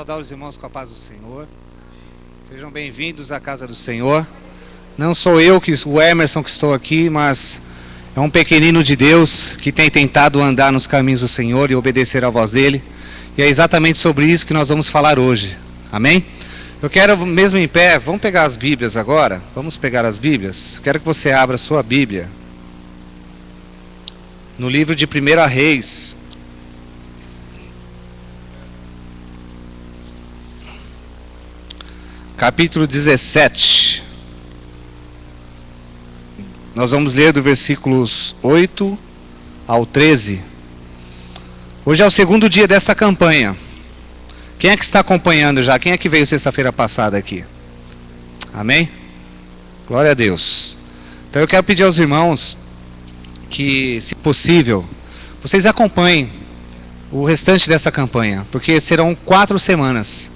Saudar os irmãos com a paz do Senhor. Sejam bem-vindos à casa do Senhor. Não sou eu, o Emerson, que estou aqui, mas é um pequenino de Deus que tem tentado andar nos caminhos do Senhor e obedecer à voz dele. E é exatamente sobre isso que nós vamos falar hoje. Amém? Eu quero, mesmo em pé, vamos pegar as Bíblias agora? Vamos pegar as Bíblias? Quero que você abra a sua Bíblia no livro de 1 Reis. Capítulo 17. Nós vamos ler do versículos 8 ao 13. Hoje é o segundo dia desta campanha. Quem é que está acompanhando já? Quem é que veio sexta-feira passada aqui? Amém? Glória a Deus. Então eu quero pedir aos irmãos que, se possível, vocês acompanhem o restante dessa campanha, porque serão 4 semanas.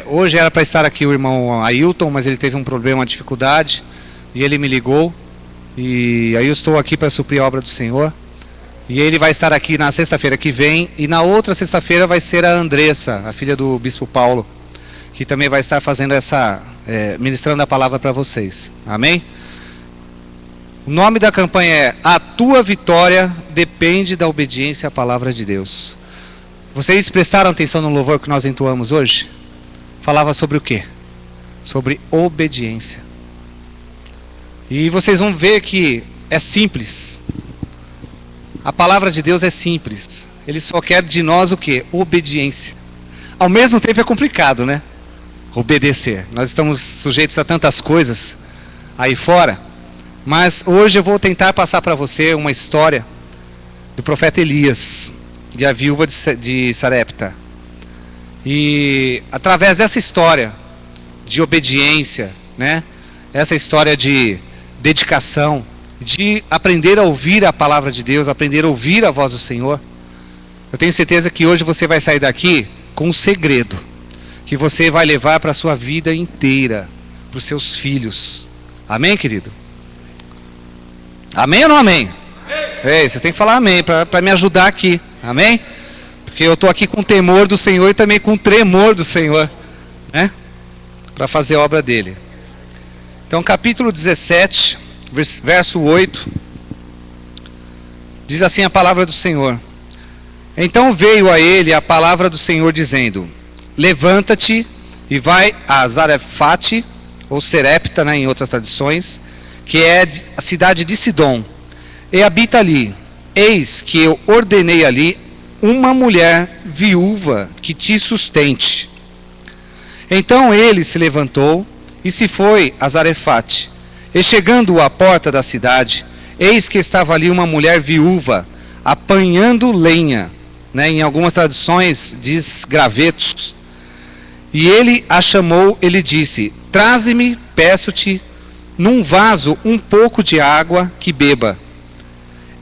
Hoje era para estar aqui o irmão Ailton, mas ele teve um problema, uma dificuldade, e ele me ligou, e aí eu estou aqui para suprir a obra do Senhor, e ele vai estar aqui na sexta-feira que vem, e na outra sexta-feira vai ser a Andressa, a filha do Bispo Paulo, que também vai estar fazendo ministrando a palavra para vocês, amém? O nome da campanha é A Tua Vitória Depende da Obediência à Palavra de Deus. Vocês prestaram atenção no louvor que nós entoamos hoje? Falava sobre o quê? Sobre obediência. E vocês vão ver que é simples. A palavra de Deus é simples. Ele só quer de nós o quê? Obediência. Ao mesmo tempo é complicado, né? Obedecer. Nós estamos sujeitos a tantas coisas aí fora. Mas hoje eu vou tentar passar para você uma história do profeta Elias e a viúva de Sarepta. E através dessa história de obediência, né? Essa história de dedicação, de aprender a ouvir a palavra de Deus, aprender a ouvir a voz do Senhor, eu tenho certeza que hoje você vai sair daqui com um segredo que você vai levar para a sua vida inteira, para os seus filhos. Amém, querido? Amém ou não amém? Ei, vocês têm que falar amém para me ajudar aqui. Amém? Porque eu estou aqui com temor do Senhor e também com tremor do Senhor, né? Para fazer a obra dele. Então, capítulo 17, verso 8, diz assim a palavra do Senhor. Então veio a ele a palavra do Senhor dizendo: levanta-te e vai a Zarefate, ou Serepta, né, em outras tradições, que é a cidade de Sidom, e habita ali. Eis que eu ordenei ali uma mulher viúva que te sustente. Então ele se levantou e se foi a Zarefate. E chegando à porta da cidade, eis que estava ali uma mulher viúva, apanhando lenha, né? Em algumas traduções diz gravetos. E ele a chamou, ele disse: traze-me, peço-te, num vaso um pouco de água que beba.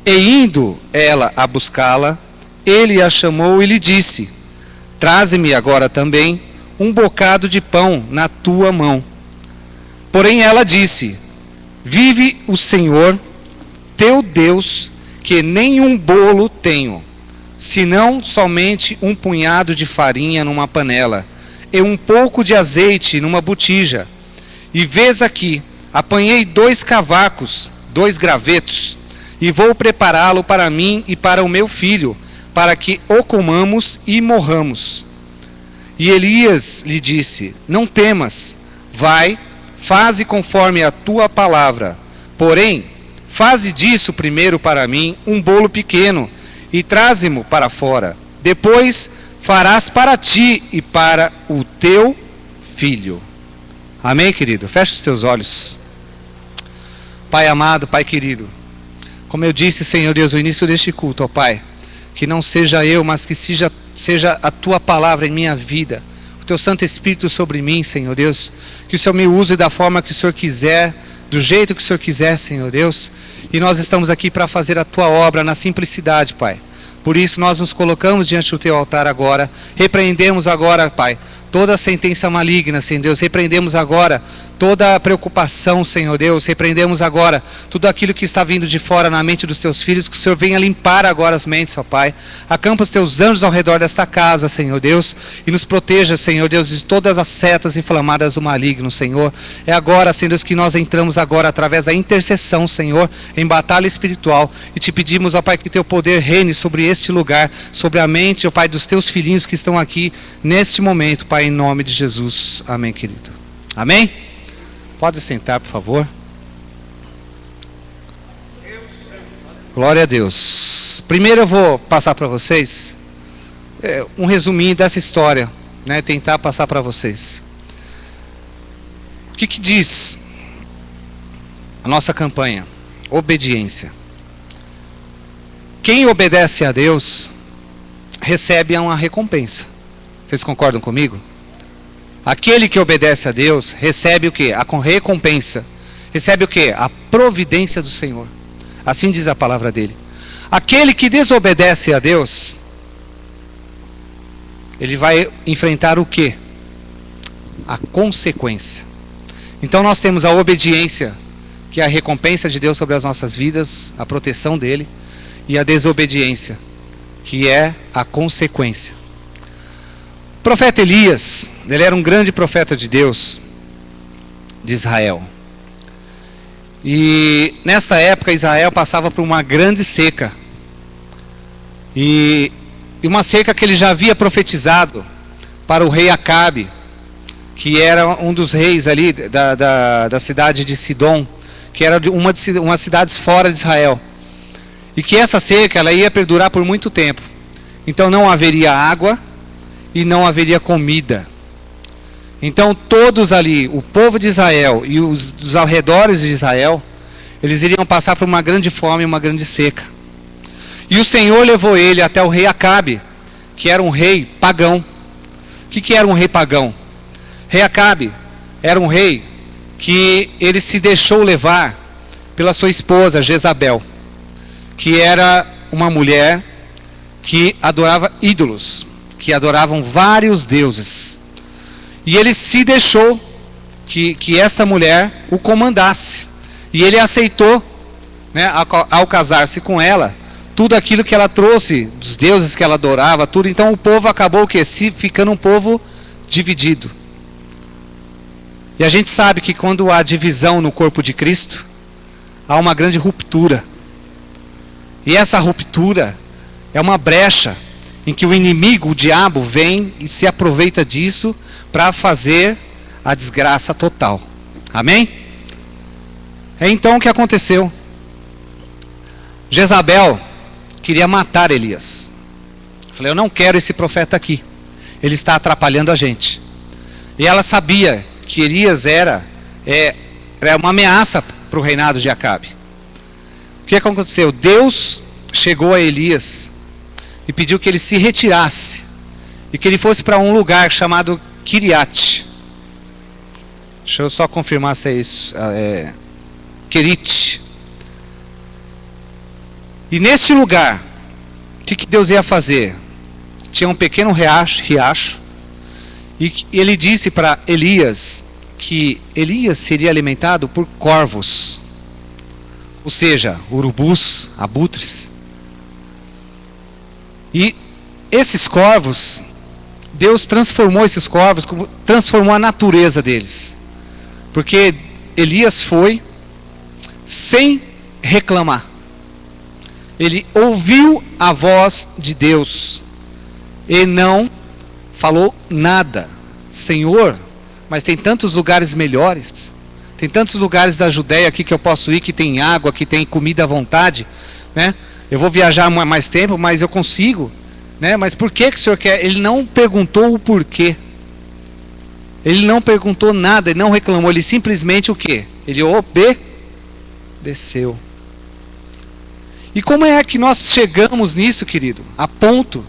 E indo ela a buscá-la, ele a chamou e lhe disse: traze-me agora também um bocado de pão na tua mão. Porém ela disse: vive o Senhor, teu Deus, que nenhum bolo tenho, senão somente um punhado de farinha numa panela, e um pouco de azeite numa botija. E vês aqui, apanhei 2 cavacos, 2 gravetos, e vou prepará-lo para mim e para o meu filho, para que o comamos e morramos. E Elias lhe disse: não temas, vai, faze conforme a tua palavra. Porém, faze disso primeiro para mim um bolo pequeno, e traze-mo para fora. Depois farás para ti e para o teu filho. Amém, querido? Fecha os teus olhos. Pai amado, Pai querido, como eu disse, Senhor Deus, no início deste culto, ó Pai, que não seja eu, mas que seja a Tua palavra em minha vida, o Teu Santo Espírito sobre mim, Senhor Deus, que o Senhor me use da forma que o Senhor quiser, do jeito que o Senhor quiser, Senhor Deus, e nós estamos aqui para fazer a Tua obra na simplicidade, Pai. Por isso nós nos colocamos diante do Teu altar agora, repreendemos agora, Pai, toda a sentença maligna, Senhor Deus, repreendemos agora toda a preocupação, Senhor Deus, repreendemos agora tudo aquilo que está vindo de fora na mente dos teus filhos, que o Senhor venha limpar agora as mentes, ó Pai. Acampa os teus anjos ao redor desta casa, Senhor Deus, e nos proteja, Senhor Deus, de todas as setas inflamadas do maligno, Senhor. É agora, Senhor Deus, que nós entramos agora através da intercessão, Senhor, em batalha espiritual, e te pedimos, ó Pai, que teu poder reine sobre este lugar, sobre a mente, ó Pai, dos teus filhinhos que estão aqui neste momento, Pai, em nome de Jesus. Amém, querido. Amém? Pode sentar, por favor. Glória a Deus. Primeiro eu vou passar para vocês um resuminho dessa história, né? Tentar passar para vocês. O que diz a nossa campanha? Obediência. Quem obedece a Deus recebe uma recompensa. Vocês concordam comigo? Aquele que obedece a Deus recebe o quê? A recompensa. Recebe o quê? A providência do Senhor. Assim diz a palavra dele. Aquele que desobedece a Deus, ele vai enfrentar o quê? A consequência. Então nós temos a obediência, que é a recompensa de Deus sobre as nossas vidas, a proteção dele, e a desobediência, que é a consequência. O profeta Elias, ele era um grande profeta de Deus, de Israel. E nesta época Israel passava por uma grande seca. E uma seca que ele já havia profetizado para o rei Acabe, que era um dos reis ali da cidade de Sidom, que era uma cidade fora de Israel. E que essa seca ela ia perdurar por muito tempo. Então não haveria água e não haveria comida. Então todos ali, o povo de Israel e os dos arredores de Israel, eles iriam passar por uma grande fome e uma grande seca. E o Senhor levou ele até o rei Acabe, que era um rei pagão. O que era um rei pagão? Rei Acabe era um rei que ele se deixou levar pela sua esposa Jezabel, que era uma mulher que adorava ídolos, que adoravam vários deuses. E ele se deixou que esta mulher o comandasse. E ele aceitou, né, ao casar-se com ela, tudo aquilo que ela trouxe, dos deuses que ela adorava, tudo. Então o povo acabou ficando um povo dividido. E a gente sabe que quando há divisão no corpo de Cristo, há uma grande ruptura. E essa ruptura é uma brecha em que o inimigo, o diabo, vem e se aproveita disso para fazer a desgraça total. Amém? É então o que aconteceu. Jezabel queria matar Elias. Falei, eu não quero esse profeta aqui. Ele está atrapalhando a gente. E ela sabia que Elias era uma ameaça para o reinado de Acabe. O que aconteceu? Deus chegou a Elias e pediu que ele se retirasse e que ele fosse para um lugar chamado Kiriat. Deixa eu só confirmar se é isso. Querite. E nesse lugar, o que Deus ia fazer? Tinha um pequeno riacho, e ele disse para Elias que Elias seria alimentado por corvos, ou seja, urubus, abutres. E esses corvos, Deus transformou esses corvos, transformou a natureza deles. Porque Elias foi sem reclamar. Ele ouviu a voz de Deus e não falou nada. Senhor, mas tem tantos lugares melhores. Tem tantos lugares da Judéia aqui que eu posso ir, que tem água, que tem comida à vontade, né? Eu vou viajar mais tempo, mas eu consigo, né? Mas por que o Senhor quer? Ele não perguntou o porquê. Ele não perguntou nada, ele não reclamou, ele simplesmente o quê? Ele obedeceu. E como é que nós chegamos nisso, querido? A ponto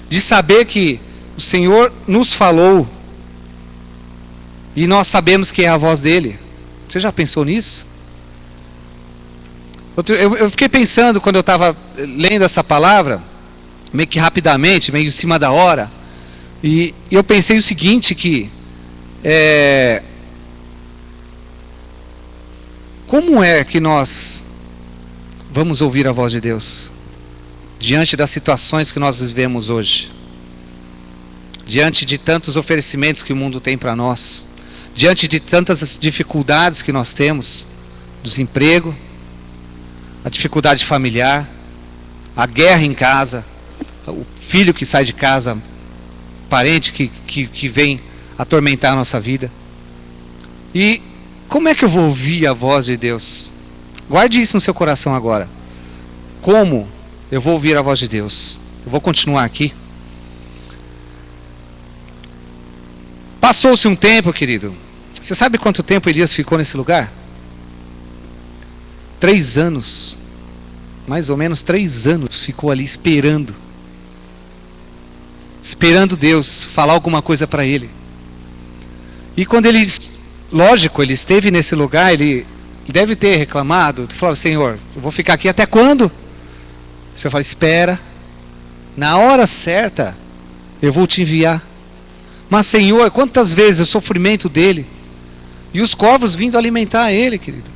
de saber que o Senhor nos falou e nós sabemos que é a voz dele. Você já pensou nisso? Eu fiquei pensando quando eu estava lendo essa palavra, meio que rapidamente, meio em cima da hora, e eu pensei o seguinte, que Como é que nós vamos ouvir a voz de Deus diante das situações que nós vivemos hoje? Diante de tantos oferecimentos que o mundo tem para nós, diante de tantas dificuldades que nós temos, desemprego, a dificuldade familiar, a guerra em casa, o filho que sai de casa, parente que vem atormentar a nossa vida. E como é que eu vou ouvir a voz de Deus? Guarde isso no seu coração agora. Como eu vou ouvir a voz de Deus? Eu vou continuar aqui. Passou-se um tempo, querido. Você sabe quanto tempo Elias ficou nesse lugar? 3 anos. Mais ou menos 3 anos ficou ali esperando. Esperando Deus falar alguma coisa para ele. E quando ele, lógico, ele esteve nesse lugar, ele deve ter reclamado, falou: Senhor, eu vou ficar aqui até quando? O Senhor fala: espera, na hora certa eu vou te enviar. Mas Senhor, quantas vezes o sofrimento dele, e os corvos vindo alimentar ele, querido,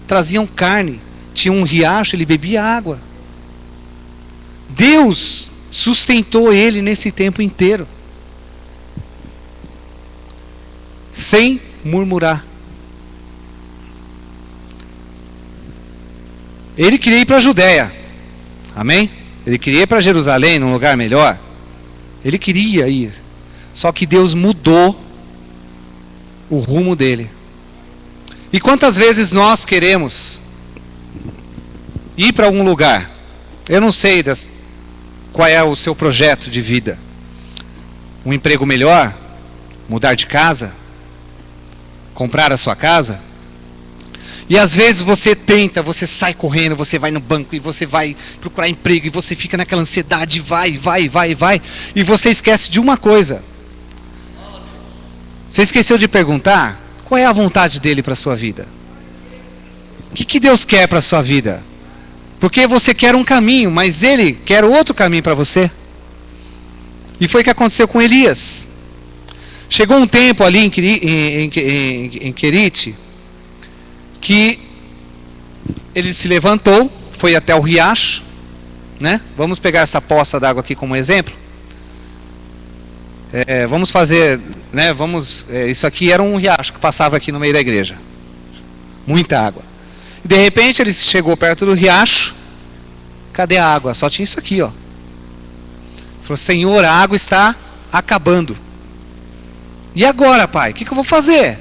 traziam carne, tinha um riacho, ele bebia água. Deus sustentou ele nesse tempo inteiro, sem murmurar. Ele queria ir para a Judéia, amém? Ele queria ir para Jerusalém, num lugar melhor. Ele queria ir, só que Deus mudou o rumo dele. E quantas vezes nós queremos ir para algum lugar? Eu não sei qual é o seu projeto de vida. Um emprego melhor? Mudar de casa? Comprar a sua casa? E às vezes você sai correndo, você vai no banco e você vai procurar emprego e você fica naquela ansiedade, vai, e você esquece de uma coisa. Você esqueceu de perguntar qual é a vontade dele para a sua vida. O que Deus quer para a sua vida? Porque você quer um caminho, mas ele quer outro caminho para você. E foi o que aconteceu com Elias. Chegou um tempo ali em Querite, que ele se levantou, foi até o riacho, né? Vamos pegar essa poça d'água aqui como exemplo. Vamos fazer, né? Isso aqui era um riacho que passava aqui no meio da igreja. Muita água. E de repente ele chegou perto do riacho. Cadê a água? Só tinha isso aqui, ó. Falou: Senhor, a água está acabando. E agora, pai? O que eu vou fazer?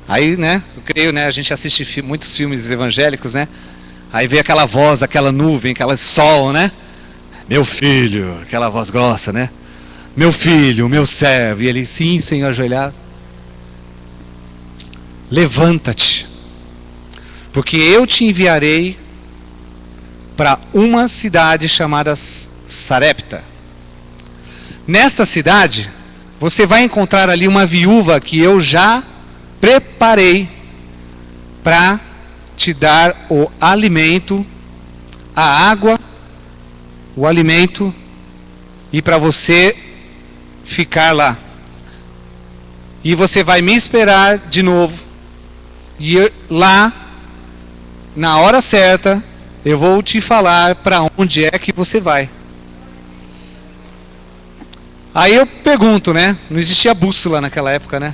Aí, né? Eu creio, né? A gente assiste muitos filmes evangélicos, né? Aí vem aquela voz, aquela nuvem, aquele sol, né? Meu filho, aquela voz grossa, né? Meu filho, meu servo. E ele: sim, Senhor, ajoelhado. Levanta-te, porque eu te enviarei para uma cidade chamada Sarepta. Nesta cidade, você vai encontrar ali uma viúva que eu já preparei para te dar o alimento, a água, o alimento, e para você ficar lá. E você vai me esperar de novo, e lá, na hora certa, eu vou te falar para onde é que você vai. Aí eu pergunto, né? Não existia bússola naquela época, né?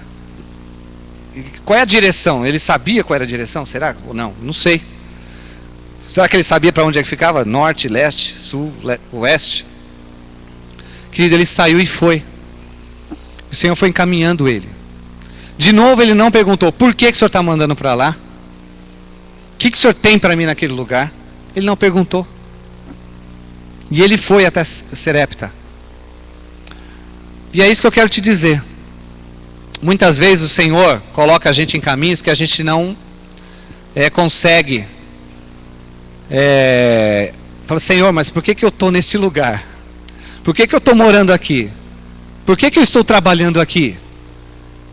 Qual é a direção? Ele sabia qual era a direção? Será ou não? Não sei. Será que ele sabia para onde é que ficava? Norte, leste, sul, oeste? Querido, ele saiu e foi. O Senhor foi encaminhando ele. De novo ele não perguntou: por que o Senhor está mandando para lá? O que o Senhor tem para mim naquele lugar? Ele não perguntou. E ele foi até Sarepta. E é isso que eu quero te dizer. Muitas vezes o Senhor coloca a gente em caminhos que a gente não consegue. Fala: Senhor, mas por que eu estou nesse lugar? Por que eu estou morando aqui? Por que eu estou trabalhando aqui?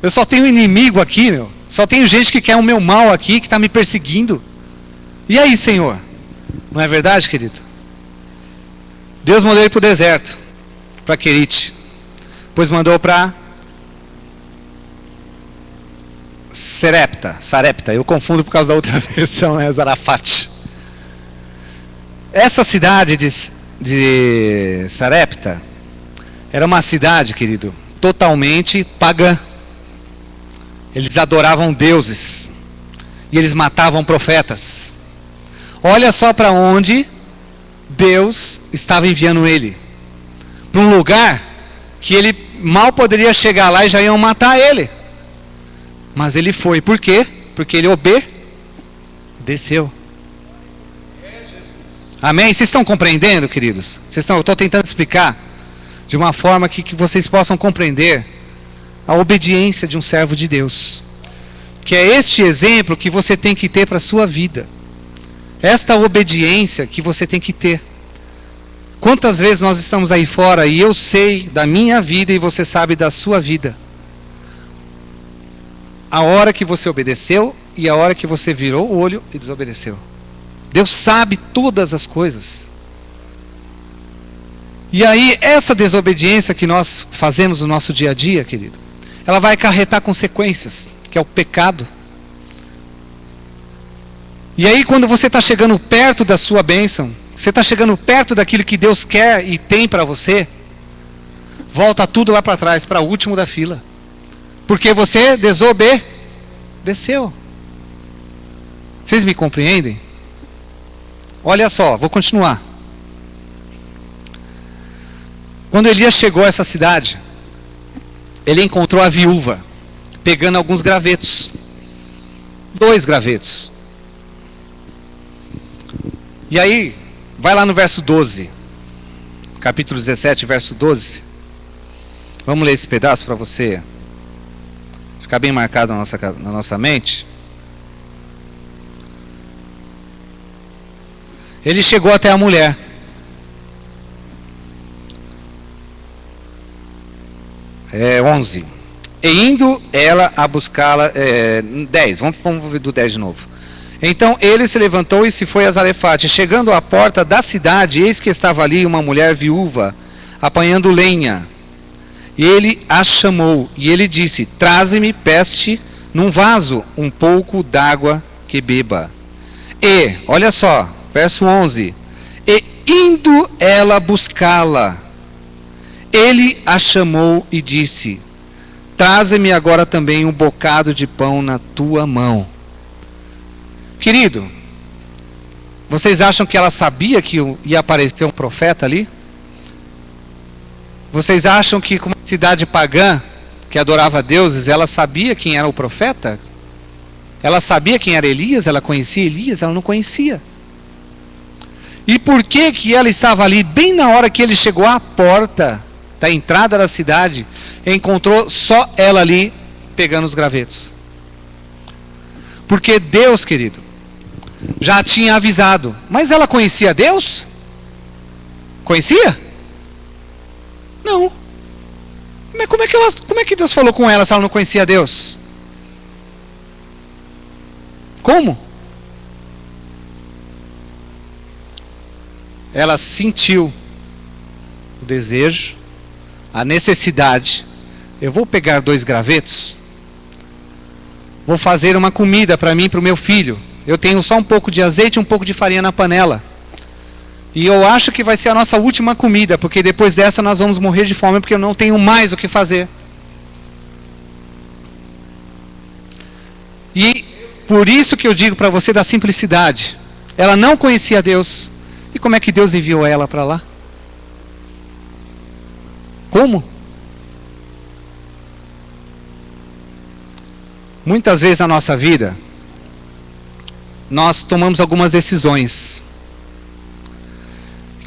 Eu só tenho inimigo aqui, meu. Só tenho gente que quer o meu mal aqui, que está me perseguindo. E aí, Senhor? Não é verdade, querido? Deus mandou ele para o deserto, para Querite. Depois mandou para Sarepta, eu confundo por causa da outra versão, né? Zarefate. Essa cidade de Sarepta era uma cidade, querido, totalmente pagã. Eles adoravam deuses e eles matavam profetas. Olha só para onde Deus estava enviando ele. Para um lugar que ele mal poderia chegar lá e já iam matar ele. Mas ele foi. Por quê? Porque ele obedeceu. Amém? Vocês estão compreendendo, queridos? Eu estou tentando explicar de uma forma que vocês possam compreender a obediência de um servo de Deus. Que é este exemplo que você tem que ter para a sua vida. Esta obediência que você tem que ter. Quantas vezes nós estamos aí fora e eu sei da minha vida e você sabe da sua vida. A hora que você obedeceu e a hora que você virou o olho e desobedeceu. Deus sabe todas as coisas. E aí, essa desobediência que nós fazemos no nosso dia a dia, querido, ela vai acarretar consequências, que é o pecado. E aí, quando você está chegando perto da sua bênção, você está chegando perto daquilo que Deus quer e tem para você, volta tudo lá para trás, para o último da fila. Porque você desobedeceu. Vocês me compreendem? Olha só, vou continuar. Quando Elias chegou a essa cidade, ele encontrou a viúva, pegando alguns gravetos. 2 gravetos. E aí, vai lá no verso 12. Capítulo 17, verso 12. Vamos ler esse pedaço para você ficar bem marcado na nossa mente. Ele chegou até a mulher. É 11. E indo ela a buscá-la, 10, vamos ver do 10 de novo. Então ele se levantou e se foi a Zarefate. Chegando à porta da cidade, eis que estava ali uma mulher viúva, apanhando lenha. E ele a chamou, e ele disse: traze-me, peste, num vaso, um pouco d'água que beba. E, olha só, verso 11. E indo ela buscá-la, ele a chamou e disse: traze-me agora também um bocado de pão na tua mão. Querido, vocês acham que ela sabia que ia aparecer um profeta ali? Vocês acham que, como cidade pagã, que adorava deuses, ela sabia quem era o profeta? Ela sabia quem era Elias? Ela conhecia Elias? Ela não conhecia. E por que ela estava ali, bem na hora que ele chegou à porta da entrada da cidade, encontrou só ela ali, pegando os gravetos? Porque Deus, querido, já tinha avisado. Mas ela conhecia Deus? Conhecia? Não. Mas como é que Deus falou com ela se ela não conhecia Deus? Como? Ela sentiu o desejo, a necessidade. Eu vou pegar 2 gravetos, vou fazer uma comida para mim e para o meu filho. Eu tenho só um pouco de azeite e um pouco de farinha na panela. E eu acho que vai ser a nossa última comida, porque depois dessa nós vamos morrer de fome, porque eu não tenho mais o que fazer. E por isso que eu digo para você da simplicidade. Ela não conhecia Deus. E como é que Deus enviou ela para lá? Como? Muitas vezes na nossa vida, nós tomamos algumas decisões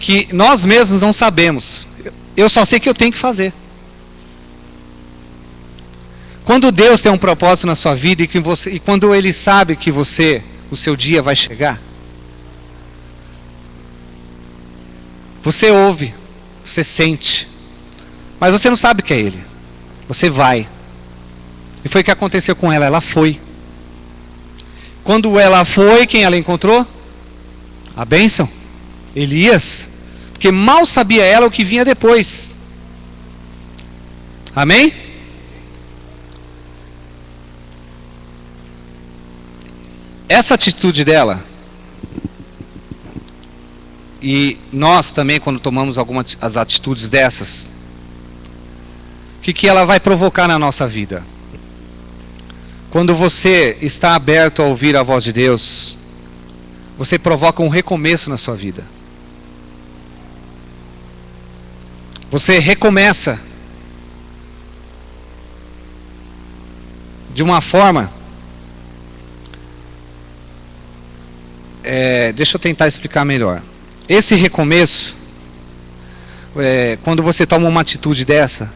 que nós mesmos não sabemos. Eu só sei que eu tenho que fazer. Quando Deus tem um propósito na sua vida e quando Ele sabe que o seu dia vai chegar, você ouve, você sente, mas você não sabe que é Ele. Você vai. E foi o que aconteceu com ela. Ela foi. Quando ela foi, quem ela encontrou? A bênção. Elias. Porque mal sabia ela o que vinha depois. Amém? essa atitude dela, e nós também, quando tomamos algumas as atitudes dessas, o que ela vai provocar na nossa vida? Quando você está aberto a ouvir a voz de Deus, você provoca um recomeço na sua vida. Você recomeça de uma forma... deixa eu tentar explicar melhor. Esse recomeço, quando você toma uma atitude dessa,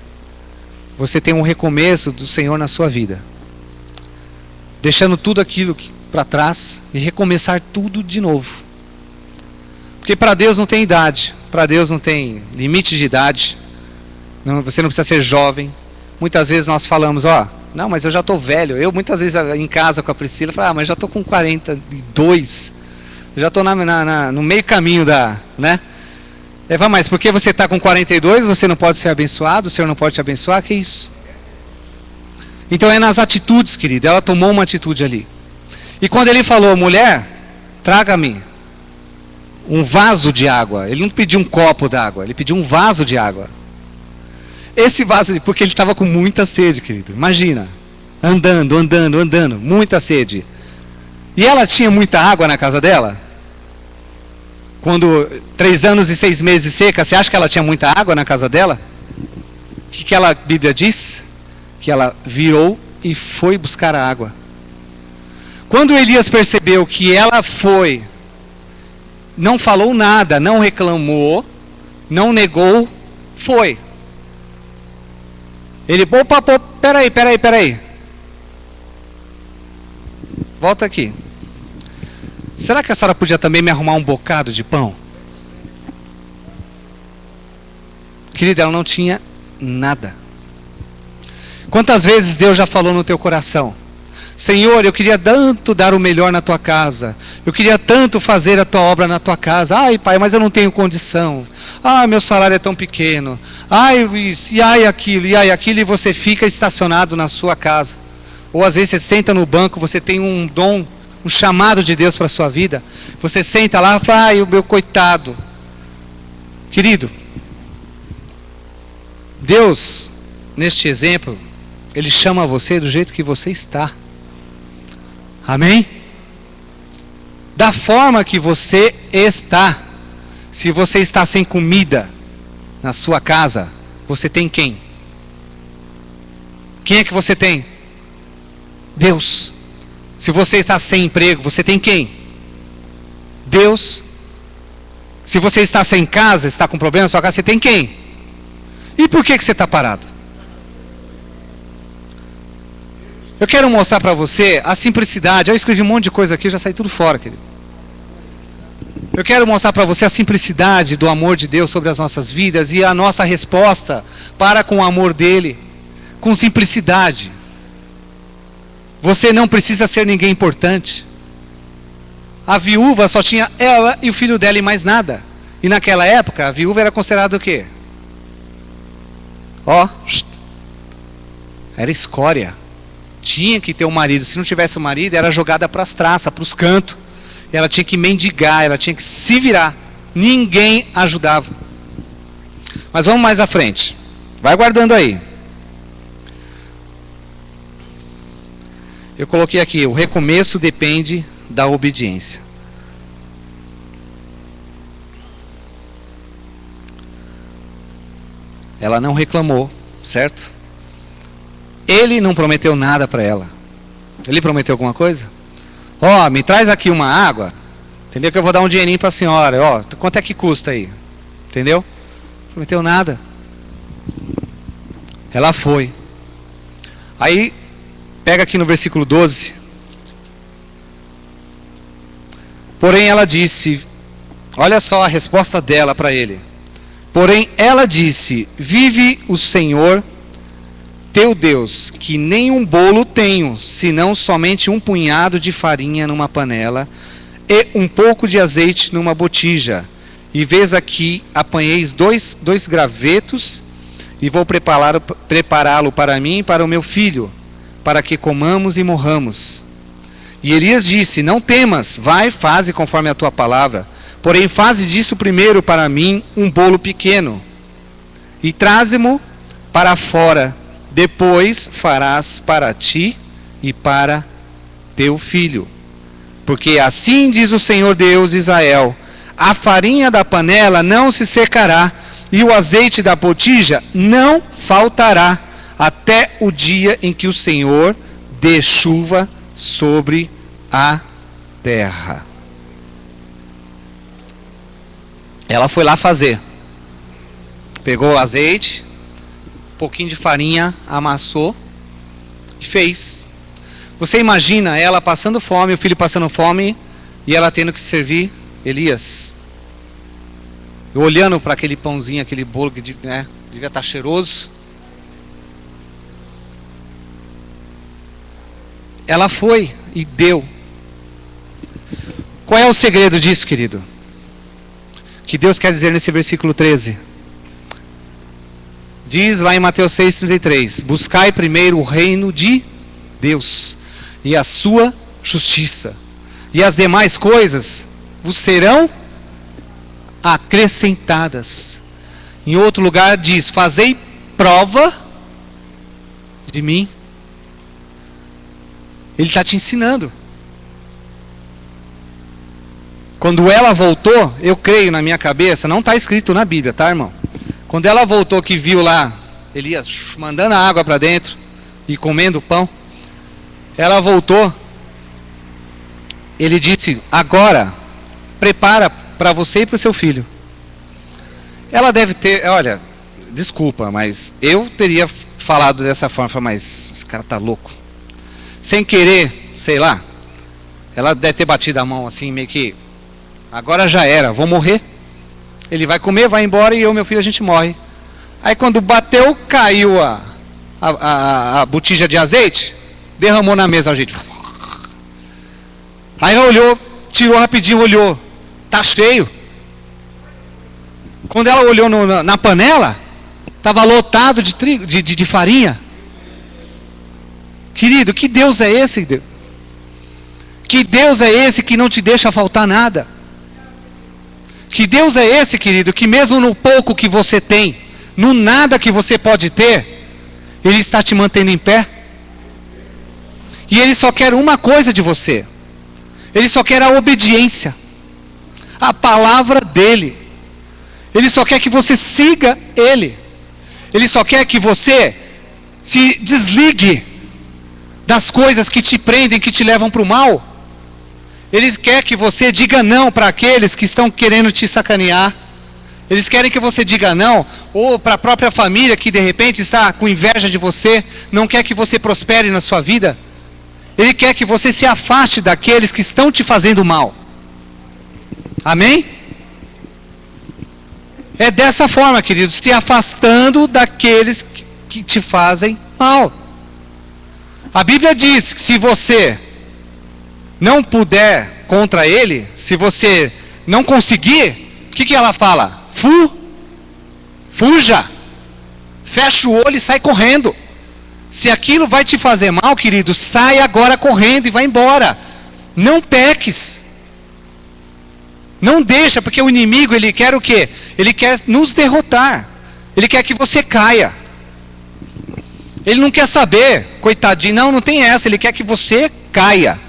você tem um recomeço do Senhor na sua vida. Deixando tudo aquilo para trás e recomeçar tudo de novo. Porque para Deus não tem idade, para Deus não tem limite de idade. Você não precisa ser jovem. Muitas vezes nós falamos, não, mas eu já estou velho. Eu muitas vezes em casa com a Priscila falo, mas já estou com 42. Já estou no meio caminho né? Mas porque você está com 42, você não pode ser abençoado, o Senhor não pode te abençoar, que isso? Então é nas atitudes, querido. Ela tomou uma atitude ali. E quando ele falou, mulher, traga-me um vaso de água. Ele não pediu um copo d'água, ele pediu um vaso de água. Esse vaso, porque ele estava com muita sede, querido. Imagina, andando, muita sede. E ela tinha muita água na casa dela? Quando 3 anos e 6 meses seca, você acha que ela tinha muita água na casa dela? O que a Bíblia diz? Que ela virou e foi buscar a água. Quando Elias percebeu que ela foi, não falou nada, não reclamou, não negou, foi. Ele, peraí. Volta aqui. Será que a senhora podia também me arrumar um bocado de pão? Querida, ela não tinha nada. Quantas vezes Deus já falou no teu coração? Senhor, eu queria tanto dar o melhor na tua casa. Eu queria tanto fazer a tua obra na tua casa. Ai, pai, mas eu não tenho condição. Ai, meu salário é tão pequeno. Ai, isso, e ai aquilo, e você fica estacionado na sua casa. Ou às vezes você senta no banco, você tem um dom, um chamado de Deus para a sua vida. Você senta lá e fala, ai, o meu coitado. Querido, Deus, neste exemplo, Ele chama você do jeito que você está. Amém? Da forma que você está. Se você está sem comida na sua casa, você tem quem? Quem é que você tem? Deus. Se você está sem emprego, você tem quem? Deus. Se você está sem casa, está com problema na sua casa, você tem quem? E por que você está parado? Eu quero mostrar para você a simplicidade. Eu escrevi um monte de coisa aqui, já saí tudo fora, querido. Eu quero mostrar para você a simplicidade do amor de Deus sobre as nossas vidas e a nossa resposta para com o amor dele, com simplicidade. Você não precisa ser ninguém importante. A viúva só tinha ela e o filho dela e mais nada. E naquela época, a viúva era considerada o quê? Era escória. Tinha que ter um marido. Se não tivesse um marido, era jogada para as traças, para os cantos. Ela tinha que mendigar, ela tinha que se virar. Ninguém ajudava. Mas vamos mais à frente. Vai guardando aí. Eu coloquei aqui, o recomeço depende da obediência. Ela não reclamou, certo? Ele não prometeu nada para ela. Ele prometeu alguma coisa? Me traz aqui uma água, entendeu? Que eu vou dar um dinheirinho para a senhora. Quanto é que custa aí? Entendeu? Não prometeu nada. Ela foi. Aí, pega aqui no versículo 12. Porém ela disse, olha só a resposta dela para ele. Porém ela disse, vive o Senhor teu Deus, que nem um bolo tenho, senão somente um punhado de farinha numa panela e um pouco de azeite numa botija. E vês aqui, apanheis dois gravetos e vou prepará-lo para mim e para o meu filho, para que comamos e morramos. E Elias disse: não temas, vai, faze conforme a tua palavra. Porém, faze disso primeiro para mim um bolo pequeno, e traze-mo para fora. Depois farás para ti e para teu filho. Porque assim diz o Senhor Deus de Israel: a farinha da panela não se secará, e o azeite da botija não faltará, até o dia em que o Senhor dê chuva sobre a terra. Ela foi lá fazer. Pegou o azeite, um pouquinho de farinha, amassou e fez. Você imagina ela passando fome, o filho passando fome, e ela tendo que servir Elias. Olhando para aquele pãozinho, aquele bolo que devia estar cheiroso. Ela foi e deu. Qual é o segredo disso, querido? Que Deus quer dizer nesse versículo 13. Diz lá em Mateus 6,33: buscai primeiro o reino de Deus e a sua justiça, e as demais coisas vos serão acrescentadas. Em outro lugar diz: fazei prova de mim. Ele está te ensinando. Quando ela voltou, eu creio na minha cabeça, não está escrito na Bíblia, tá, irmão? Quando ela voltou, que viu lá Elias mandando a água para dentro e comendo o pão, ela voltou. Ele disse: agora prepara para você e para o seu filho. Ela deve ter, olha, desculpa, mas eu teria falado dessa forma, mas esse cara tá louco. Sem querer, sei lá, ela deve ter batido a mão assim, meio que, agora já era, vou morrer. Ele vai comer, vai embora e eu e meu filho a gente morre. Aí quando bateu, caiu a botija de azeite, derramou na mesa a gente. Aí ela olhou, tirou rapidinho, olhou, tá cheio. Quando ela olhou na panela, estava lotado de trigo, de farinha. Querido, que Deus é esse? Que Deus é esse que não te deixa faltar nada? Que Deus é esse, querido, que mesmo no pouco que você tem, no nada que você pode ter, Ele está te mantendo em pé? E Ele só quer uma coisa de você. Ele só quer a obediência, a palavra dEle. Ele só quer que você siga Ele. Ele só quer que você se desligue das coisas que te prendem, que te levam para o mal. Eles querem que você diga não para aqueles que estão querendo te sacanear. Eles querem que você diga não, ou para a própria família que de repente está com inveja de você, não quer que você prospere na sua vida. Ele quer que você se afaste daqueles que estão te fazendo mal. Amém? É dessa forma, queridos, se afastando daqueles que te fazem mal. A Bíblia diz que se você não puder contra ele, se você não conseguir, o que ela fala? Fuja, fecha o olho e sai correndo. Se aquilo vai te fazer mal, querido, sai agora correndo e vai embora. Não peques. Não deixa, porque o inimigo, ele quer o quê? Ele quer nos derrotar. Ele quer que você caia. Ele não quer saber, coitadinho, não tem essa, ele quer que você caia.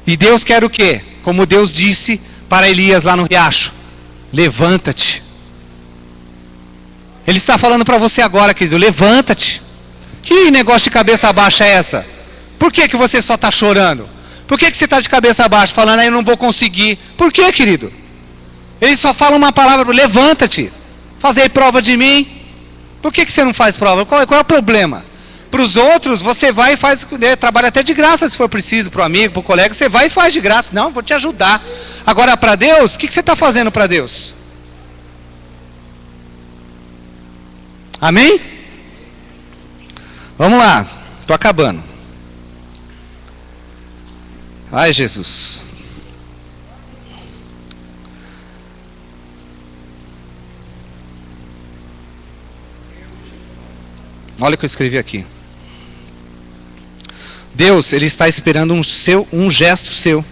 E Deus quer o quê? Como Deus disse para Elias lá no riacho: levanta-te. Ele está falando para você agora, querido, levanta-te. Que negócio de cabeça baixa é essa? Por que você só está chorando? Por que você está de cabeça baixa, falando, aí eu não vou conseguir? Por que, querido? Ele só fala uma palavra: levanta-te, fazei prova de mim. Por que você não faz prova? Qual é o problema? Para os outros, você vai e faz, trabalha até de graça se for preciso, para o amigo, para o colega, você vai e faz de graça. Não, vou te ajudar. Agora, para Deus, o que você está fazendo para Deus? Amém? Vamos lá, estou acabando. Ai, Jesus. Olha o que eu escrevi aqui. Deus, ele está esperando um gesto seu,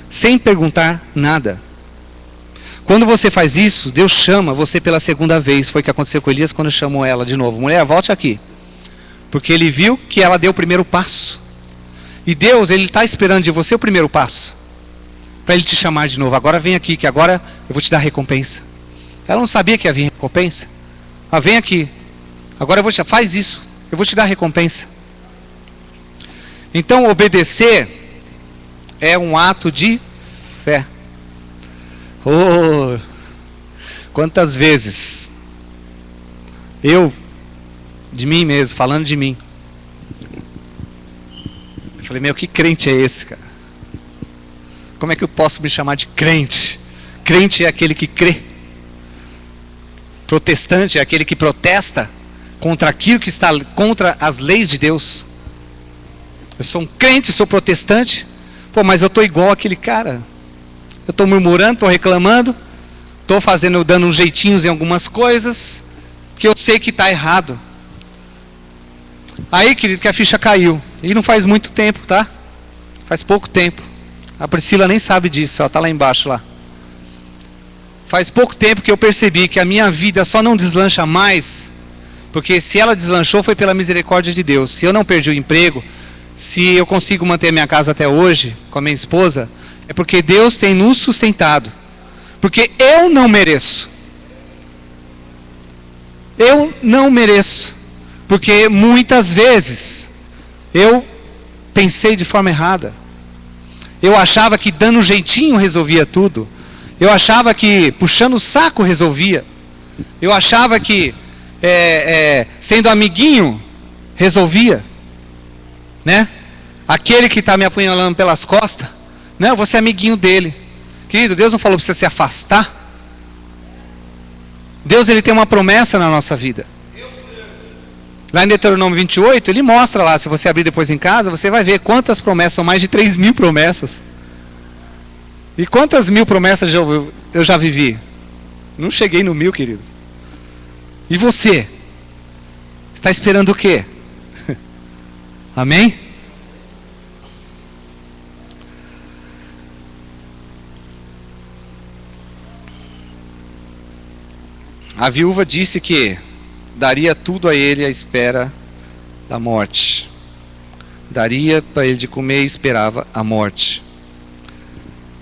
sem perguntar nada. Quando você faz isso, Deus chama você pela segunda vez. Foi o que aconteceu com Elias quando chamou ela de novo. Mulher, volte aqui. Porque ele viu que ela deu o primeiro passo. E Deus, ele está esperando de você o primeiro passo, para ele te chamar de novo. Agora vem aqui, que agora eu vou te dar recompensa. Ela não sabia que havia recompensa. Ah, vem aqui. Agora faz isso. Eu vou te dar recompensa. Então, obedecer é um ato de fé. Oh, quantas vezes eu, de mim mesmo, falando de mim, eu falei, meu, que crente é esse, cara? Como é que eu posso me chamar de crente? Crente é aquele que crê. Protestante é aquele que protesta contra aquilo que está contra as leis de Deus. Eu sou um crente, sou protestante. Pô, mas eu estou igual aquele cara. Eu estou murmurando, estou reclamando, estou dando uns jeitinhos em algumas coisas, que eu sei que está errado. Aí, querido, que a ficha caiu. E não faz muito tempo, tá? Faz pouco tempo. A Priscila nem sabe disso, ela está lá embaixo lá. Faz pouco tempo que eu percebi que a minha vida só não deslancha mais, porque se ela deslanchou foi pela misericórdia de Deus. Se eu não perdi o emprego, se eu consigo manter a minha casa até hoje, com a minha esposa, é porque Deus tem nos sustentado. Porque eu não mereço. Eu não mereço. Porque muitas vezes eu pensei de forma errada. Eu achava que dando um jeitinho resolvia tudo. Eu achava que puxando o saco resolvia. Eu achava que sendo amiguinho resolvia. Né? Aquele que está me apunhalando pelas costas, não, eu vou ser amiguinho dele. Querido, Deus não falou para você se afastar. Deus, ele tem uma promessa na nossa vida. Lá em Deuteronômio 28, ele mostra lá, se você abrir depois em casa, você vai ver quantas promessas, são mais de 3.000 promessas. E quantas 1.000 promessas eu já vivi? Não cheguei no 1.000, querido. E você? Está esperando o quê? Amém? A viúva disse que daria tudo a ele à espera da morte. Daria para ele de comer e esperava a morte.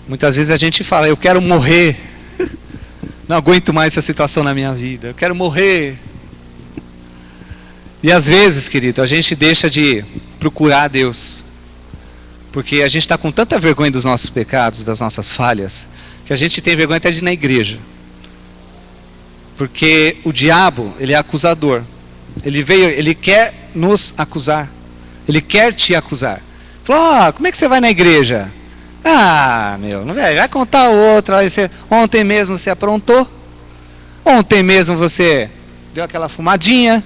Muitas vezes a gente fala, eu quero morrer. Não aguento mais essa situação na minha vida. Eu quero morrer. E às vezes, querido, a gente deixa de procurar a Deus. Porque a gente está com tanta vergonha dos nossos pecados, das nossas falhas, que a gente tem vergonha até de ir na igreja. Porque o diabo, ele é acusador. Ele quer nos acusar. Ele quer te acusar. Falou, como é que você vai na igreja? Ah, meu, não vai contar outra. Ontem mesmo você aprontou. Ontem mesmo você deu aquela fumadinha,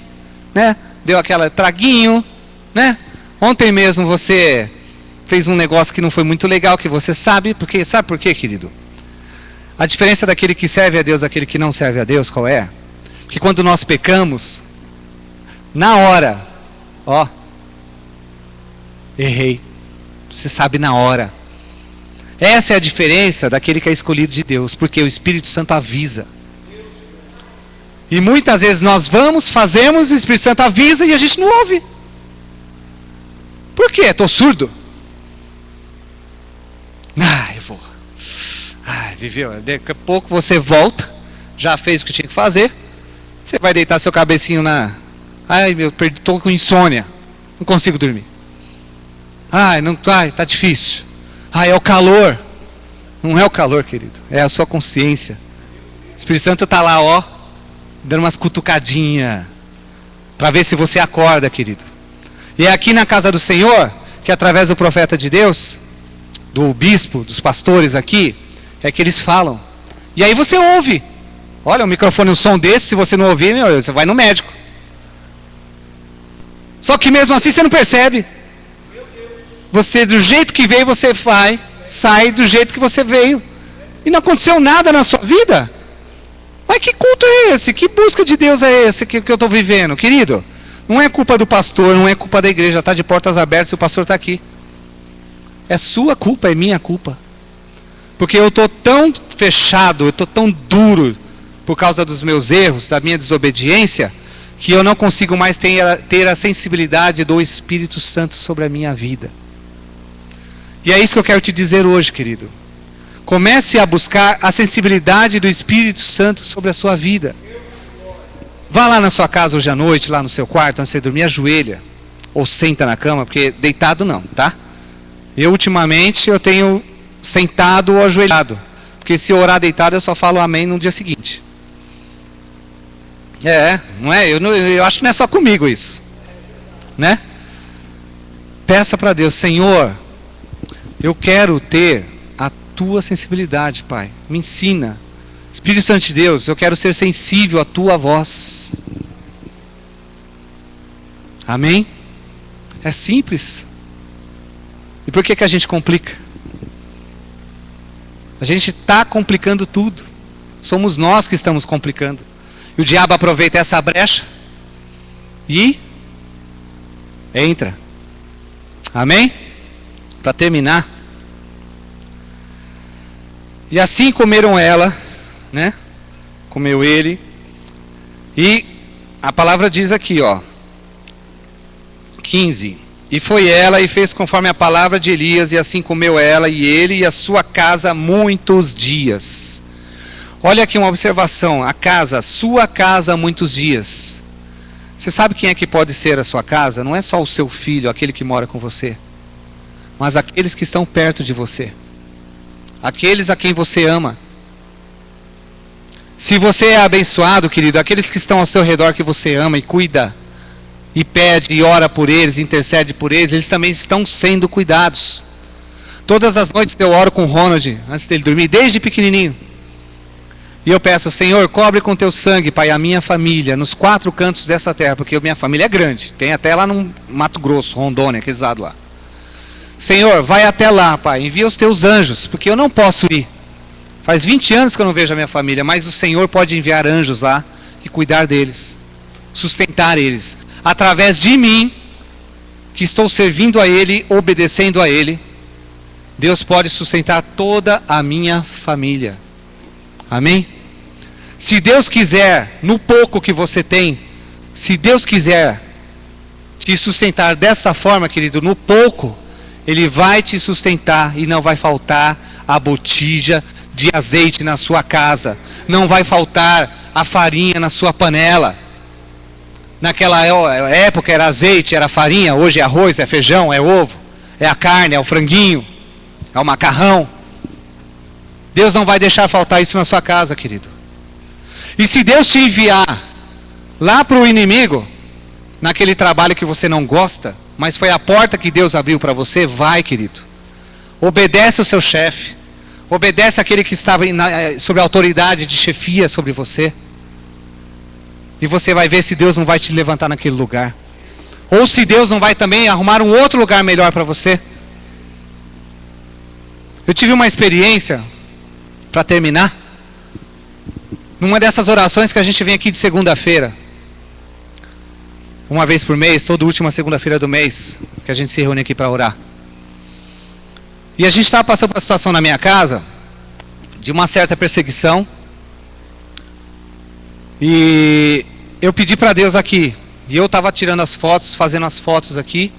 né? Deu aquele traguinho, né? Ontem mesmo você fez um negócio que não foi muito legal, que você sabe. Sabe por quê, querido? A diferença daquele que serve a Deus daquele que não serve a Deus, qual é? Porque quando nós pecamos, na hora, errei. Você sabe na hora. Essa é a diferença daquele que é escolhido de Deus, porque o Espírito Santo avisa. E muitas vezes nós fazemos, o Espírito Santo avisa e a gente não ouve. Por quê? Estou surdo? Eu vou. Viveu. Daqui a pouco você volta, já fez o que tinha que fazer. Você vai deitar seu cabecinho na... estou com insônia. Não consigo dormir. Tá difícil. É o calor. Não é o calor, querido. É a sua consciência. O Espírito Santo está lá, dando umas cutucadinhas. Para ver se você acorda, querido. E é aqui na casa do Senhor, que através do profeta de Deus, do bispo, dos pastores aqui, é que eles falam. E aí você ouve. Olha, o microfone, um som desse, se você não ouvir, você vai no médico. Só que mesmo assim você não percebe. Você, do jeito que veio, você sai do jeito que você veio. E não aconteceu nada na sua vida. Mas que culto é esse? Que busca de Deus é esse que eu estou vivendo, querido? Não é culpa do pastor, não é culpa da igreja, está de portas abertas e o pastor está aqui. É sua culpa, é minha culpa. Porque eu estou tão fechado, eu estou tão duro por causa dos meus erros, da minha desobediência, que eu não consigo mais ter a sensibilidade do Espírito Santo sobre a minha vida. E é isso que eu quero te dizer hoje, querido. Comece a buscar a sensibilidade do Espírito Santo sobre a sua vida. Vá lá na sua casa hoje à noite, lá no seu quarto, antes de dormir, ajoelha. Ou senta na cama, porque deitado não, tá? Eu ultimamente eu tenho sentado ou ajoelhado. Porque se eu orar deitado eu só falo amém no dia seguinte. Não é? Eu acho que não é só comigo isso. Né? Peça para Deus, Senhor, eu quero ter a tua sensibilidade, Pai. Me ensina. Espírito Santo de Deus, eu quero ser sensível à tua voz. Amém? É simples. E por que a gente complica? A gente está complicando tudo. Somos nós que estamos complicando. E o diabo aproveita essa brecha e entra. Amém? Para terminar. E assim comeram ela, né? Comeu ele. E a palavra diz aqui, ó. 15. E foi ela e fez conforme a palavra de Elias, e assim comeu ela e ele e a sua casa muitos dias. Olha aqui uma observação, a casa, sua casa muitos dias. Você sabe quem é que pode ser a sua casa? Não é só o seu filho, aquele que mora com você, mas aqueles que estão perto de você. Aqueles a quem você ama. Se você é abençoado, querido, aqueles que estão ao seu redor que você ama e cuida, e pede, e ora por eles, intercede por eles, eles também estão sendo cuidados. Todas as noites eu oro com o Ronald, antes dele dormir, desde pequenininho. E eu peço, Senhor, cobre com teu sangue, Pai, a minha família, nos 4 cantos dessa terra, porque a minha família é grande, tem até lá no Mato Grosso, Rondônia, aquele lado lá. Senhor, vai até lá, Pai, envia os teus anjos, porque eu não posso ir. Faz 20 anos que eu não vejo a minha família, mas o Senhor pode enviar anjos lá e cuidar deles, sustentar eles. Através de mim, que estou servindo a Ele, obedecendo a Ele, Deus pode sustentar toda a minha família. Amém? Se Deus quiser, no pouco que você tem, se Deus quiser te sustentar dessa forma, querido, no pouco, Ele vai te sustentar e não vai faltar a botija de azeite na sua casa, não vai faltar a farinha na sua panela. Naquela época era azeite, era farinha, hoje é arroz, é feijão, é ovo, é a carne, é o franguinho, é o macarrão. Deus não vai deixar faltar isso na sua casa, querido. E se Deus te enviar lá para o inimigo, naquele trabalho que você não gosta, mas foi a porta que Deus abriu para você, vai, querido. Obedece o seu chefe, obedece aquele que estava sob a autoridade de chefia sobre você. E você vai ver se Deus não vai te levantar naquele lugar. Ou se Deus não vai também arrumar um outro lugar melhor para você. Eu tive uma experiência, para terminar, numa dessas orações que a gente vem aqui de segunda-feira. Uma vez por mês, toda última segunda-feira do mês, que a gente se reúne aqui para orar. E a gente estava passando por uma situação na minha casa, de uma certa perseguição. E eu pedi para Deus aqui, e eu estava tirando as fotos, fazendo as fotos aqui,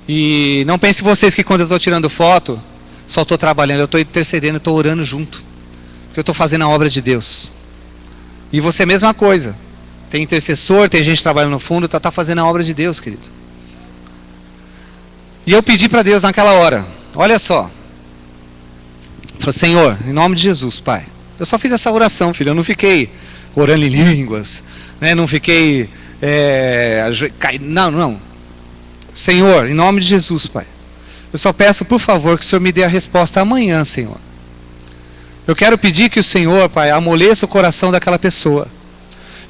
e não pense vocês que quando eu estou tirando foto, só estou trabalhando, eu estou intercedendo, eu estou orando junto, porque eu estou fazendo a obra de Deus. E você mesma coisa, tem intercessor, tem gente trabalhando no fundo, está fazendo a obra de Deus, querido. E eu pedi para Deus naquela hora, olha só, eu falei, Senhor, em nome de Jesus, Pai, eu só fiz essa oração, filho, eu não fiquei orando em línguas, né? Não fiquei não. Senhor, em nome de Jesus, Pai, eu só peço, por favor, que o Senhor me dê a resposta amanhã, Senhor. Eu quero pedir que o Senhor, Pai, amoleça o coração daquela pessoa,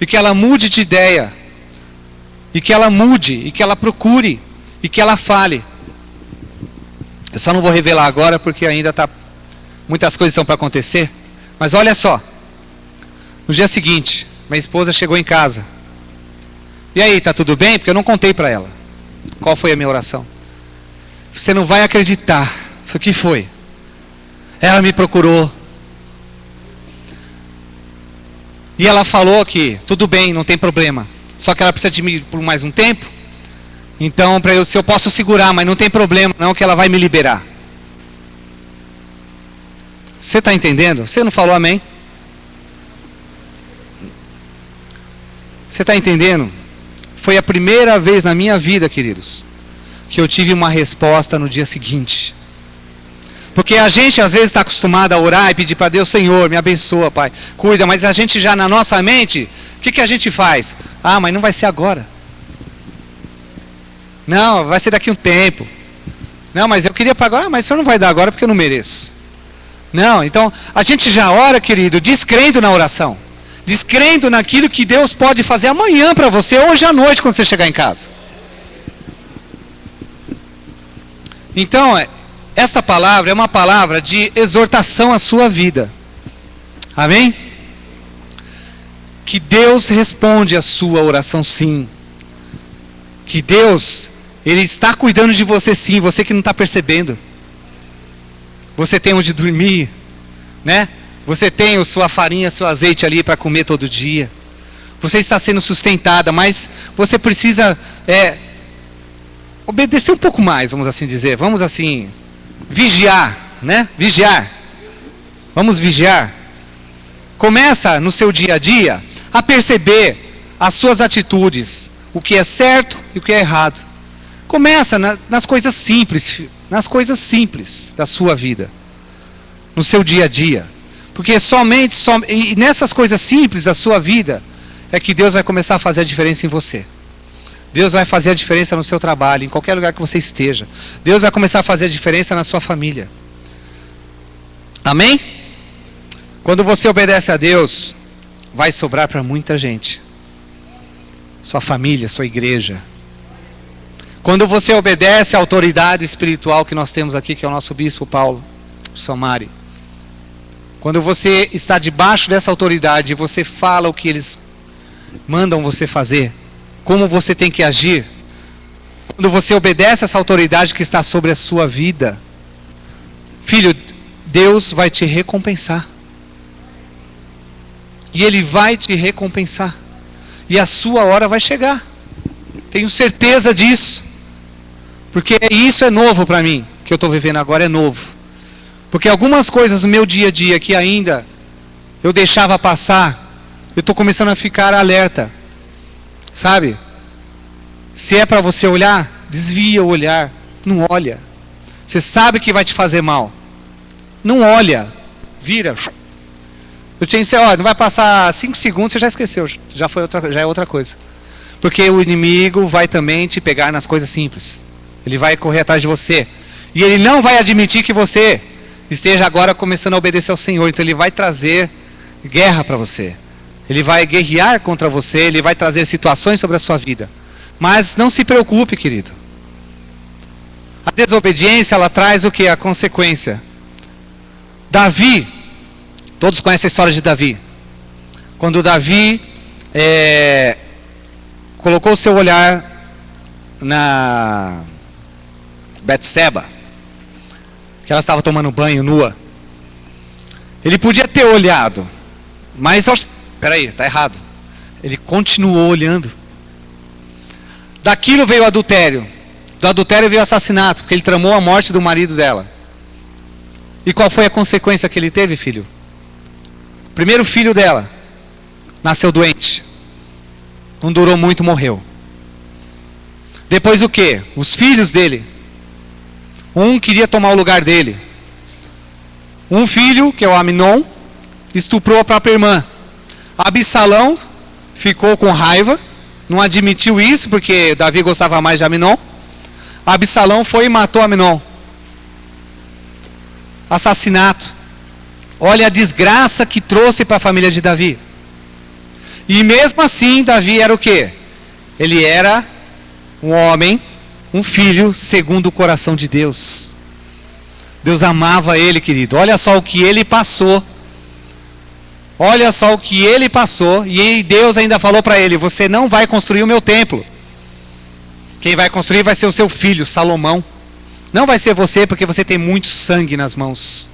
e que ela mude de ideia, e que ela mude, e que ela procure, e que ela fale. Eu só não vou revelar agora, porque ainda muitas coisas estão para acontecer, mas olha só. No dia seguinte, minha esposa chegou em casa E aí, tá tudo bem? Porque eu não contei para ela qual foi a minha oração. Você não vai acreditar. O que foi? Ela me procurou. E ela falou que tudo bem, não tem problema. Só que ela precisa de mim por mais um tempo. Então, se eu posso segurar, mas não tem problema não, que ela vai me liberar. Você está entendendo? Você não falou amém? Você está entendendo? Foi a primeira vez na minha vida, queridos, que eu tive uma resposta no dia seguinte. Porque a gente às vezes está acostumado a orar e pedir para Deus: Senhor, me abençoa, Pai, cuida. Mas a gente já na nossa mente, o que a gente faz? Ah, mas não vai ser agora. Não, vai ser daqui a um tempo. Não, mas eu queria para agora. Mas o Senhor não vai dar agora porque eu não mereço. Não, então a gente já ora, querido, descrendo na oração. Descrendo naquilo que Deus pode fazer amanhã para você, hoje à noite, quando você chegar em casa. Então, esta palavra é uma palavra de exortação à sua vida. Amém? Que Deus responde a sua oração sim. Que Deus, Ele está cuidando de você sim, você que não está percebendo. Você tem onde dormir, né? Você tem a sua farinha, seu azeite ali para comer todo dia. Você está sendo sustentada, mas você precisa obedecer um pouco mais, vamos assim dizer. Vamos assim, vigiar, né? Vigiar. Vamos vigiar. Começa no seu dia a dia a perceber as suas atitudes, o que é certo e o que é errado. Começa nas coisas simples, da sua vida, no seu dia a dia. Porque somente nessas coisas simples da sua vida é que Deus vai começar a fazer a diferença em você. Deus vai fazer a diferença no seu trabalho, em qualquer lugar que você esteja. Deus vai começar a fazer a diferença na sua família. Amém? Quando você obedece a Deus, vai sobrar para muita gente. Sua família, sua igreja. Quando você obedece à autoridade espiritual que nós temos aqui, que é o nosso bispo Paulo Somari. Quando você está debaixo dessa autoridade e você fala o que eles mandam você fazer, como você tem que agir, quando você obedece a essa autoridade que está sobre a sua vida, filho, Deus vai te recompensar. E Ele vai te recompensar. E a sua hora vai chegar. Tenho certeza disso. Porque isso é novo para mim. O que eu estou vivendo agora é novo. Porque algumas coisas no meu dia a dia que ainda eu deixava passar, eu estou começando a ficar alerta. Sabe? Se é para você olhar, desvia o olhar. Não olha. Você sabe que vai te fazer mal. Não olha. Vira. Eu tinha que não vai passar 5 segundos, você já esqueceu. Já é outra coisa. Porque o inimigo vai também te pegar nas coisas simples. Ele vai correr atrás de você. E ele não vai admitir que você esteja agora começando a obedecer ao Senhor. Então ele vai trazer guerra para você. Ele vai guerrear contra você. Ele vai trazer situações sobre a sua vida. Mas não se preocupe, querido. A desobediência, ela traz o que? A consequência. Davi, todos conhecem a história de Davi. Quando Davi colocou o seu olhar na Betseba, que ela estava tomando banho nua. Ele podia ter olhado, mas peraí, está errado. Ele continuou olhando. Daquilo veio o adultério. Do adultério veio o assassinato, porque ele tramou a morte do marido dela. E qual foi a consequência que ele teve, filho? O primeiro filho dela nasceu doente. Não durou muito, morreu. Depois o quê? Os filhos dele. Um queria tomar o lugar dele. Um filho, que é o Aminon, estuprou a própria irmã. Absalão ficou com raiva, não admitiu isso, porque Davi gostava mais de Aminon. Absalão foi e matou Aminon. Assassinato. Olha a desgraça que trouxe para a família de Davi. E mesmo assim, Davi era o quê? Ele era um homem, um filho segundo o coração de Deus. Deus amava ele, querido. Olha só o que ele passou. Olha só o que ele passou, e Deus ainda falou para ele: você não vai construir o meu templo. Quem vai construir vai ser o seu filho, Salomão. Não vai ser você, porque você tem muito sangue nas mãos.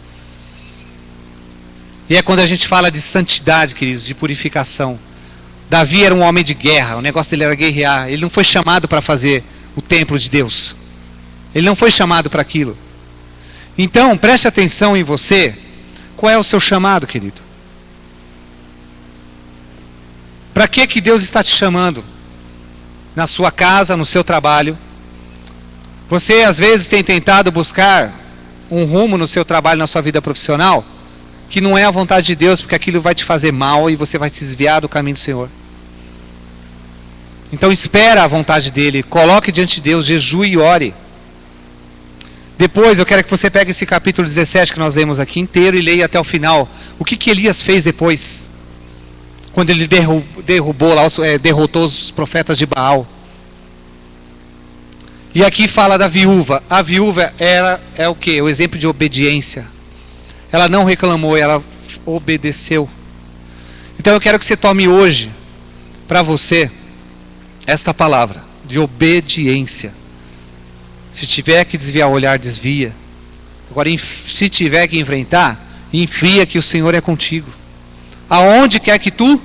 E é quando a gente fala de santidade, queridos, de purificação. Davi era um homem de guerra, o negócio dele era guerrear. Ele não foi chamado para fazer o templo de Deus. Ele não foi chamado para aquilo. Então, preste atenção em você. Qual é o seu chamado, querido? Para que Deus está te chamando? Na sua casa, no seu trabalho. Você às vezes tem tentado buscar um rumo no seu trabalho, na sua vida profissional, que não é a vontade de Deus, porque aquilo vai te fazer mal e você vai se desviar do caminho do Senhor. Então espera a vontade dele, coloque diante de Deus, jejue e ore. Depois eu quero que você pegue esse capítulo 17 que nós lemos aqui inteiro e leia até o final. O que Elias fez depois? Quando ele derrotou os profetas de Baal. E aqui fala da viúva. A viúva é o quê? O exemplo de obediência. Ela não reclamou, ela obedeceu. Então eu quero que você tome hoje, para você, esta palavra de obediência. Se tiver que desviar o olhar, desvia. Agora, se tiver que enfrentar, enfia que o Senhor é contigo. Aonde quer que tu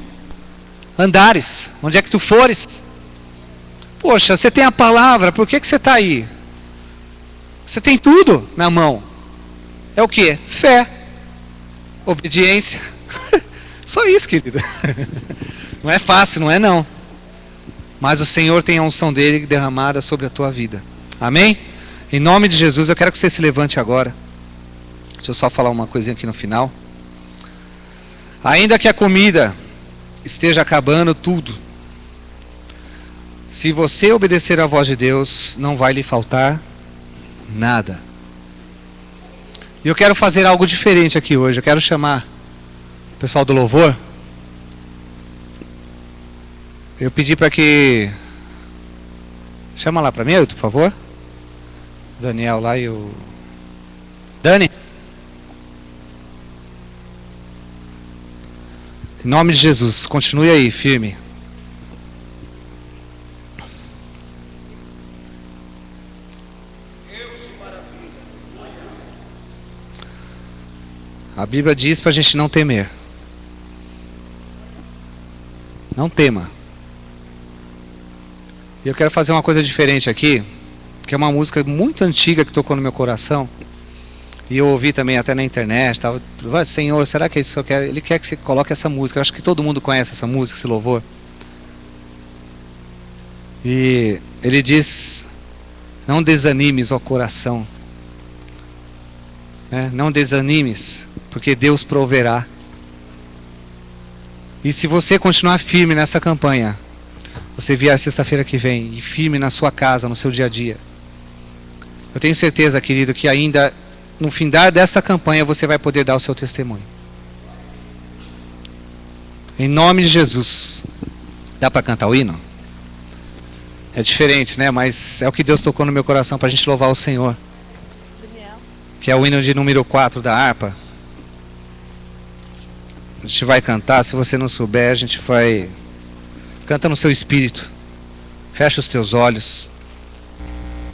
andares, onde é que tu fores. Poxa, você tem a palavra, por que você está aí? Você tem tudo na mão. É o que? Fé, obediência. Só isso, querido. Não é fácil, não é não. Mas o Senhor tem a unção dele derramada sobre a tua vida. Amém? Em nome de Jesus, eu quero que você se levante agora. Deixa eu só falar uma coisinha aqui no final. Ainda que a comida esteja acabando tudo, se você obedecer à voz de Deus, não vai lhe faltar nada. E eu quero fazer algo diferente aqui hoje. Eu quero chamar o pessoal do louvor. Eu pedi para que... Chama lá para mim, por favor. Daniel lá e o... Dani. Em nome de Jesus, continue aí, firme. A Bíblia diz para a gente não temer. Não tema. E eu quero fazer uma coisa diferente aqui, que é uma música muito antiga que tocou no meu coração. E eu ouvi também até na internet. Tava, Senhor, será que Ele quer que você coloque essa música? Eu acho que todo mundo conhece essa música, esse louvor. E ele diz: não desanimes, ó coração. Não desanimes, porque Deus proverá. E se você continuar firme nessa campanha, você vier sexta-feira que vem e firme na sua casa, no seu dia a dia, eu tenho certeza, querido, que ainda no findar desta campanha você vai poder dar o seu testemunho. Em nome de Jesus. Dá para cantar o hino? É diferente, né? Mas é o que Deus tocou no meu coração para a gente louvar o Senhor. Que é o hino de número 4 da harpa. A gente vai cantar. Se você não souber, a gente vai... Canta no seu espírito. Fecha os teus olhos.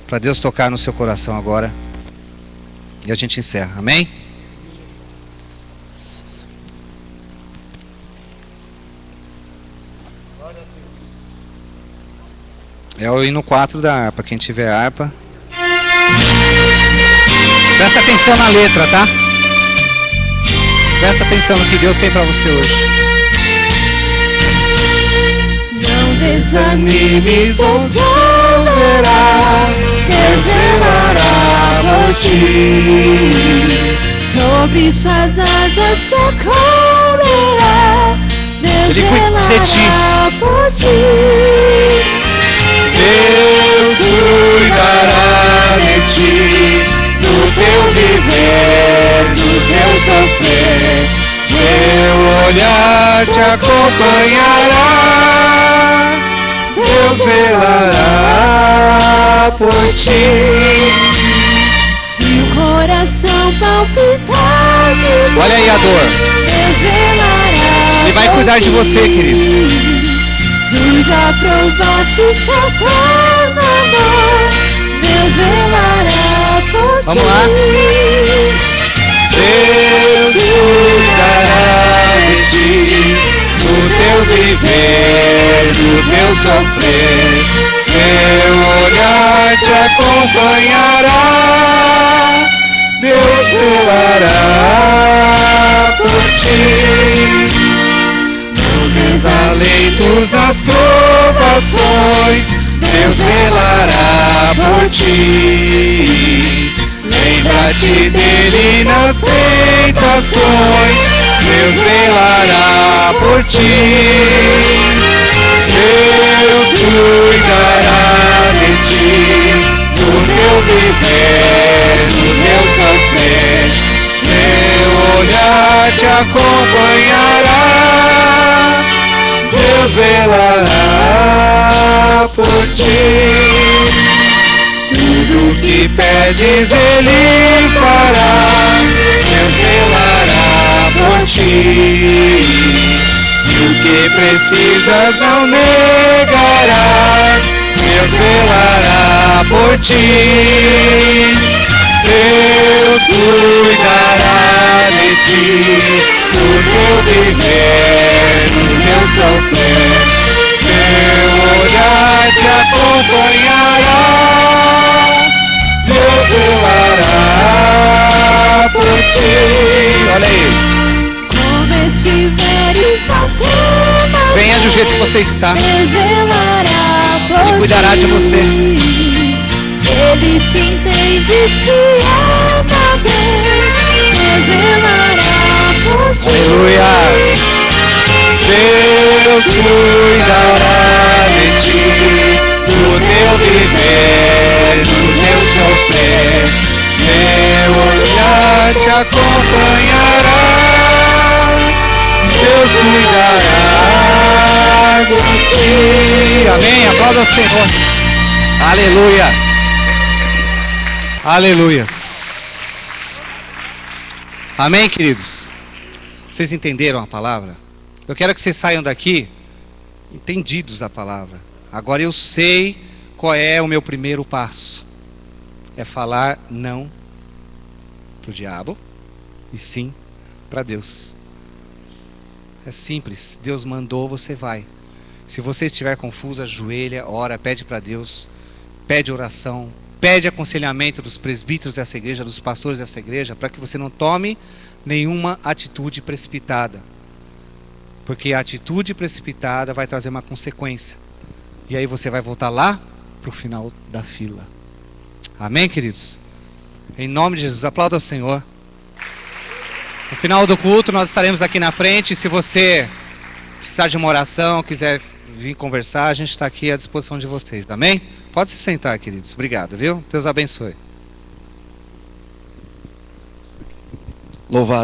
Para Deus tocar no seu coração agora. E a gente encerra. Amém? É o hino 4 da harpa. Quem tiver harpa. Presta atenção na letra, tá? Presta atenção no que Deus tem para você hoje. Não desanimes, Deus proverá, Deus velará por ti. Sobre suas asas te acolherá, Deus Ele cuida de ti. velará por ti. Deus Cuidará de ti, do teu viver, do teu sofrer. Seu olhar te acompanhará. Deus velará por ti. Se o coração palpitar de dor, Olha aí a dor. Deus velará Ele vai cuidar de você, querido. Tu já provaste seu plano, amor. Deus velará por ti. Vamos lá. Deus cuidará de ti, do teu viver, do teu sofrer. Seu olhar te acompanhará. Deus velará por ti. Nos exaleitos das provações, Deus velará por ti. Lembra-te dele nas tentações, Deus velará por ti. Deus cuidará de ti, do teu viver, do teu sofrer. Seu olhar te acompanhará. Deus velará por ti. Tudo que pedes Ele fará. Deus velará por ti. E o que precisas não negarás. Deus velará por ti. Deus cuidará de ti, do teu viver, do teu sofrer. Seu olhar te acompanhará. Deus velará por ti. Olha aí. Como estiveres na terra, Venha do jeito que você está. Deus velará por Ele cuidará de você. Ele te entende, te ama bem. Deus velará por ti. Aleluia. Deus cuidará de ti, do teu viver, do teu sofrer. Seu olhar te acompanhará. Deus cuidará de ti. Amém. Aplauda ao Senhor. Aleluia. Aleluias. Amém, queridos? Vocês entenderam a palavra? Eu quero que vocês saiam daqui entendidos da palavra. Agora eu sei qual é o meu primeiro passo. É falar não para o diabo e sim para Deus. É simples. Deus mandou, você vai. Se você estiver confuso, ajoelha, ora, pede para Deus, pede oração, pede aconselhamento dos presbíteros dessa igreja, dos pastores dessa igreja, para que você não tome nenhuma atitude precipitada. Porque a atitude precipitada vai trazer uma consequência. E aí você vai voltar lá para o final da fila. Amém, queridos? Em nome de Jesus, aplauda ao Senhor. No final do culto, nós estaremos aqui na frente. Se você precisar de uma oração, quiser vir conversar, a gente está aqui à disposição de vocês. Amém? Pode se sentar, queridos. Obrigado, viu? Deus abençoe. Louvado